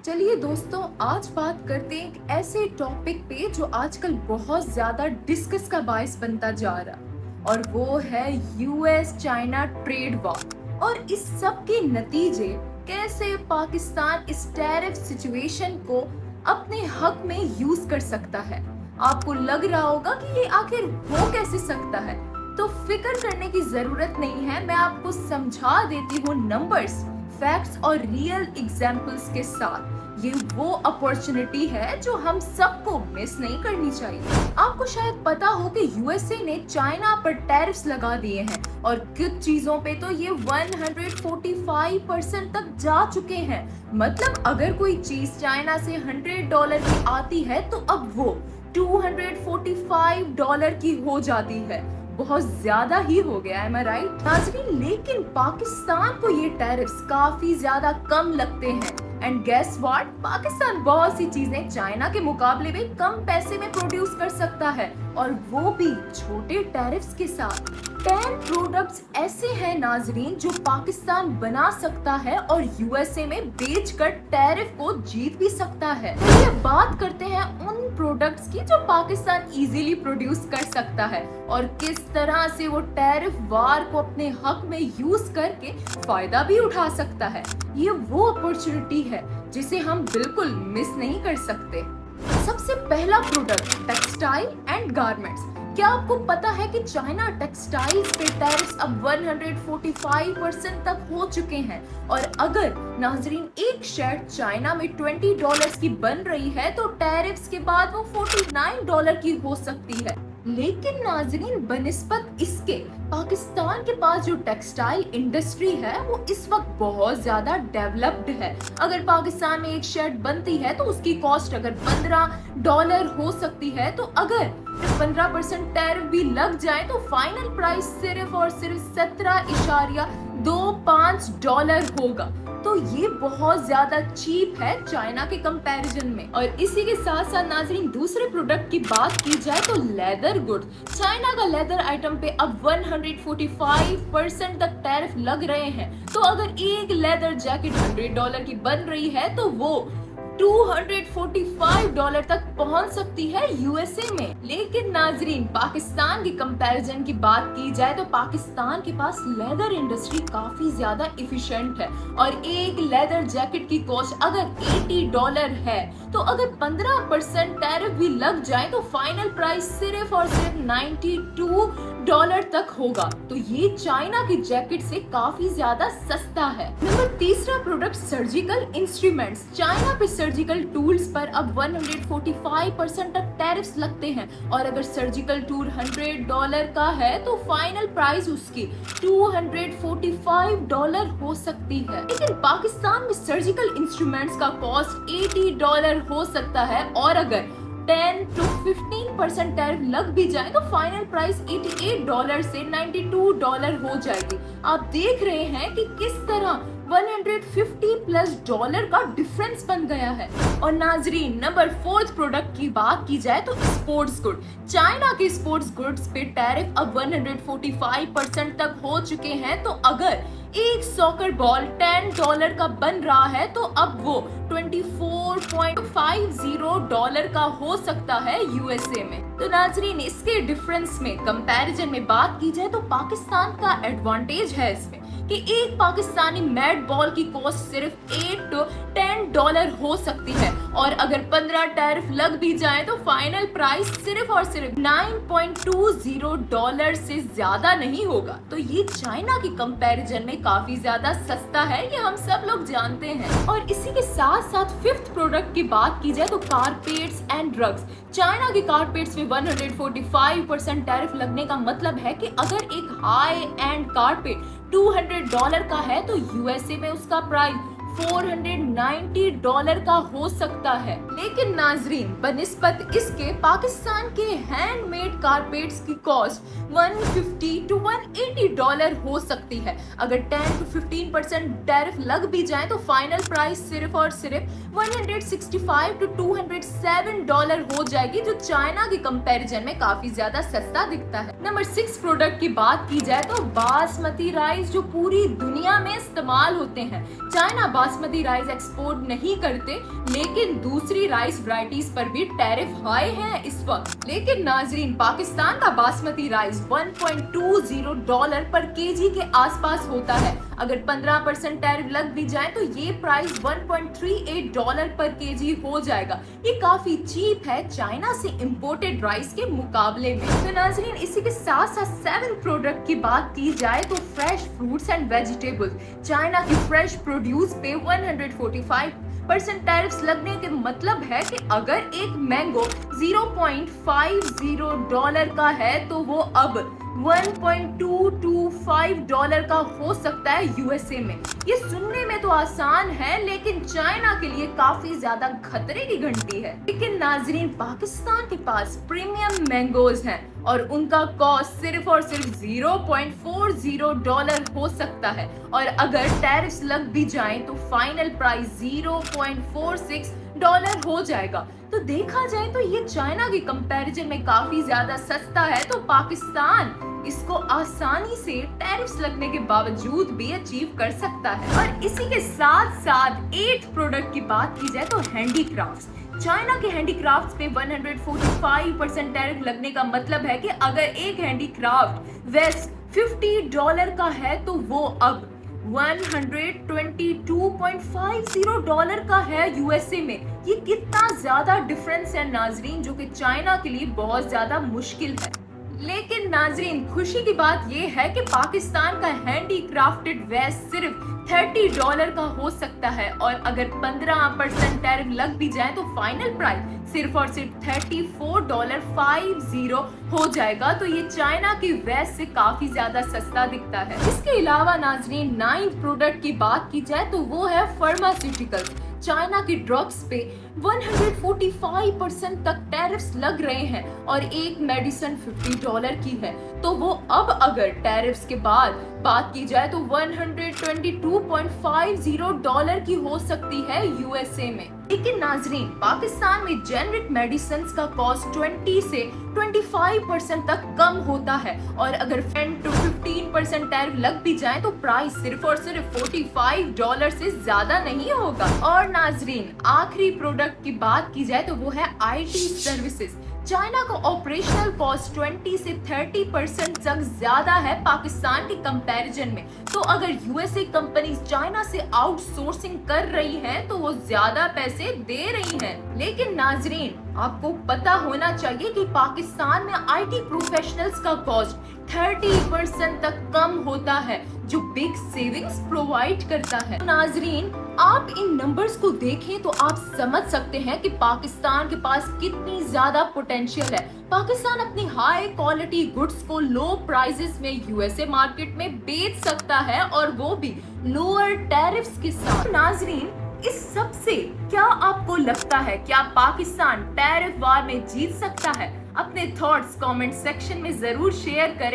चलिए दोस्तों, आज बात करते हैं एक ऐसे टॉपिक पे जो आजकल बहुत ज्यादा डिस्कस का बायस बनता जा रहा, और वो है यूएस चाइना ट्रेड वॉर। और इस सब के नतीजे कैसे पाकिस्तान इस टैरिफ सिचुएशन को अपने हक में यूज कर सकता है। आपको लग रहा होगा कि ये आखिर हो कैसे सकता है, तो फिक्र करने की जरूरत नहीं है। मैं आपको समझा देती हूँ नंबर्स, फैक्ट्स और रियल एग्जाम्पल्स के साथ। ये वो अपॉर्चुनिटी है जो हम सबको मिस नहीं करनी चाहिए। आपको शायद पता हो कि यूएसए ने चाइना पर टैरिफ्स लगा दिए हैं और कुछ चीजों पे तो ये 145% तक जा चुके हैं। मतलब अगर कोई चीज चाइना से $100 की आती है तो अब वो $245 की हो जाती है। बहुत ज्यादा ही हो गया है, मैं राइट नाज़रीन? लेकिन पाकिस्तान को ये टैरिफ्स काफी ज्यादा कम लगते हैं। एंड गेस व्हाट, पाकिस्तान बहुत सी चीजें चाइना के मुकाबले में कम पैसे में प्रोड्यूस कर सकता है, और वो भी छोटे टैरिफ्स के साथ। 10 प्रोडक्ट्स ऐसे हैं नाजरीन जो पाकिस्तान बना सकता है और यूएसए में बेचकर टैरिफ को जीत भी सकता है। तो ये बात करते हैं उन प्रोडक्ट्स की जो पाकिस्तान इजीली प्रोड्यूस कर सकता है और किस तरह से वो टैरिफ वार को अपने हक में यूज करके फायदा भी उठा सकता है। ये वो अपॉर्चुनिटी है जिसे हम बिल्कुल मिस नहीं कर सकते। सबसे पहला प्रोडक्ट, टेक्सटाइल एंड गारमेंट्स। क्या आपको पता है कि चाइना टेक्सटाइल्स पे टैरिफ्स अब 145% तक हो चुके हैं? और अगर नाजरीन एक शर्ट चाइना में $20 की बन रही है तो टैरिफ्स के बाद वो $49 की हो सकती है। लेकिन नाजरीन, बनिस्बत इसके पाकिस्तान के पास जो टेक्सटाइल इंडस्ट्री है वो इस वक्त बहुत ज्यादा डेवलप्ड है। अगर पाकिस्तान में एक शर्ट बनती है तो उसकी कॉस्ट अगर $15 हो सकती है, तो अगर 15% टैरिफ भी लग जाए तो फाइनल प्राइस सिर्फ और सिर्फ $17.25 होगा। तो ये बहुत ज्यादा चीप है चाइना के कंपैरिजन में। और इसी के साथ साथ नाजरीन, दूसरे प्रोडक्ट की बात की जाए तो लेदर गुड्स। चाइना का लेदर आइटम पे अब 145% तक टैरिफ लग रहे हैं। तो अगर एक लेदर जैकेट $100 की बन रही है तो वो $245 तक पहुंच सकती है यूएसए में। लेकिन नाजरीन, पाकिस्तान की कंपैरिजन की बात की जाए तो पाकिस्तान के पास लेदर इंडस्ट्री काफी ज्यादा इफिशिएंट है, और एक लेदर जैकेट की कॉस्ट अगर $80 है तो अगर 15% टैरिफ भी लग जाए तो फाइनल प्राइस सिर्फ और सिर्फ $92 तक होगा। तो ये चाइना की जैकेट से काफी ज्यादा सस्ता है। नंबर तीसरा प्रोडक्ट, सर्जिकल इंस्ट्रूमेंट्स। चाइना पे सर्जिकल टूल्स पर अब 145% तक टैरिफ्स लगते हैं, और अगर सर्जिकल टूल $100 का है तो फाइनल प्राइस उसकी $245 हो सकती है। लेकिन पाकिस्तान में सर्जिकल इंस्ट्रूमेंट्स का कॉस्ट $80 हो सकता है, और अगर 10 to 15% टैरिफ लग भी जाए तो फाइनल प्राइस $88 से $92 हो जाएगी। आप देख रहे हैं कि किस तरह $150+ का डिफरेंस बन गया है। और नाजरीन, नंबर 4 प्रोडक्ट की बात की जाए तो स्पोर्ट्स गुड। चाइना के स्पोर्ट्स गुड्स पे टैरिफ अब 145% तक हो चुके हैं। तो अगर एक सॉकर बॉल $10 का बन रहा है तो अब वो $24.50 का हो सकता है यूएसए में। तो नाजरीन, इसके डिफरेंस में कंपैरिजन में बात की जाए तो पाकिस्तान का एडवांटेज है इसमें कि एक पाकिस्तानी मैट बॉल की कॉस्ट सिर्फ $8 to $10 हो सकती है, और अगर 15 टैरिफ लग भी जाए तो फाइनल प्राइस सिर्फ और सिर्फ $9.20 से ज्यादा नहीं होगा। तो ये चाइना की कंपैरिजन में काफी ज्यादा सस्ता है, ये हम सब लोग जानते हैं। और इसी के साथ साथ 5th प्रोडक्ट की बात की जाए तो कारपेट्स एंड ड्रग्स। चाइना के कारपेट्स में 145% टैरिफ लगने का मतलब है कि अगर एक हाई एंड कारपेट $200 का है तो यूएसए में उसका प्राइस $490 का हो सकता है। लेकिन नाजरीन, बनिस्बत इसके पाकिस्तान के हैंडमेड कारपेट्स की कॉस्ट $150 to $180 हो सकती है। अगर 10 to 15% टैरिफ लग भी जाए तो फाइनल प्राइस सिर्फ और सिर्फ $165 to $207 हो जाएगी, जो चाइना के कंपैरिजन में काफी ज्यादा सस्ता दिखता है। नंबर 6 प्रोडक्ट की बात की जाए तो बासमती राइस, जो पूरी दुनिया में इस्तेमाल होते हैं। चाइना बासमती राइस एक्सपोर्ट नहीं करते, लेकिन दूसरी राइस वैरायटीज पर भी टैरिफ हाई है इस वक्त। लेकिन नाजरीन, पाकिस्तान का बासमती राइस $1.20 पर केजी के आसपास होता है। अगर 15% टैरिफ लग भी जाए तो ये प्राइस $1.38 पर केजी हो जाएगा। ये काफी चीप है चाइना से इंपोर्टेड राइस के मुकाबले में। तो नाजरीन, इसी के साथ साथ 7 प्रोडक्ट की बात की जाए तो fresh fruits and vegetables, China की फ्रेश प्रोड्यूस पे 145% टैरिफ्स लगने के मतलब है कि अगर एक मैंगो $0.50 का है तो वो अब $1.225 का हो सकता है यूएसए में। ये सुनने में तो आसान है, लेकिन चाइना के लिए काफी ज्यादा खतरे की घंटी है। लेकिन नाजरीन, पाकिस्तान के पास प्रीमियम मैंगोज हैं और उनका कॉस्ट सिर्फ और सिर्फ $0.40 हो सकता है, और अगर टैरिफ्स लग भी जाएं तो फाइनल प्राइस $0.46 हो जाएगा। तो देखा जाए तो ये चाइना के कंपैरिजन में काफी ज्यादा सस्ता है, तो पाकिस्तान इसको आसानी से टैरिफ्स लगने के बावजूद भी अचीव कर सकता है। और इसी के साथ साथ 8 प्रोडक्ट की बात की जाए तो हैंडीक्राफ्ट्स, चाइना के हैंडीक्राफ्ट्स पे 145% टैरिफ लगने का मतलब है कि अगर एक हैंडीक्राफ्ट वेस्ट $50 का है तो वो अब $122.50 का है यूएसए में। ये कितना ज्यादा डिफरेंस है नाजरीन, जो कि चाइना के लिए बहुत ज्यादा मुश्किल है। लेकिन नाजरीन, खुशी की बात ये है कि पाकिस्तान का हैंडीक्राफ्टेड वेस्ट सिर्फ $30 का हो सकता है, और अगर 15% टैरिफ लग भी जाए तो फाइनल प्राइस सिर्फ और सिर्फ $34.50 हो जाएगा। तो ये चाइना की वेस्ट से काफी ज्यादा सस्ता दिखता है। इसके अलावा नाजरीन, 9th प्रोडक्ट की बात की जाए तो वो है फार्मास्यूटिकल्स। चाइना के ड्रग्स पे 145% तक टैरिफ्स लग रहे हैं, और एक मेडिसिन $50 की है, तो वो अब अगर टैरिफ्स के बाद बात की जाए तो $122.50 की हो सकती है यूएसए में। लेकिन नाजरीन, पाकिस्तान में जेनरिक मेडिसिन का कॉस्ट 20 से 25% तक कम होता है, और अगर 10 to 15% टैरिफ लग भी जाए तो प्राइस सिर्फ और सिर्फ $45 से ज्यादा नहीं होगा। और नाजरीन, आखिरी प्रोडक्ट की बात की जाए तो वो है आईटी सर्विसेज। चाइना का ऑपरेशनल कॉस्ट 20 से 30% तक ज्यादा है पाकिस्तान के कंपैरिजन में। तो अगर यूएसए कंपनीज चाइना से आउटसोर्सिंग कर रही हैं तो वो ज्यादा पैसे दे रही हैं। लेकिन नाजरीन, आपको पता होना चाहिए कि पाकिस्तान में आईटी प्रोफेशनल्स का कॉस्ट 30% तक कम होता है, जो बिग सेविंग्स प्रोवाइड करता है। नाजरीन, आप इन नंबर्स को देखें तो आप समझ सकते हैं कि पाकिस्तान के पास कितनी ज्यादा पोटेंशियल है। पाकिस्तान अपनी हाई क्वालिटी गुड्स को लो प्राइसेस में यूएसए मार्केट में बेच सकता है, और वो भी लोअर टैरिफ्स के साथ। नाजरीन, इस सब से क्या आपको लगता है, क्या पाकिस्तान टैरिफ वार में जीत सकता है? अपने थॉट्स कमेंट सेक्शन में जरूर शेयर करें।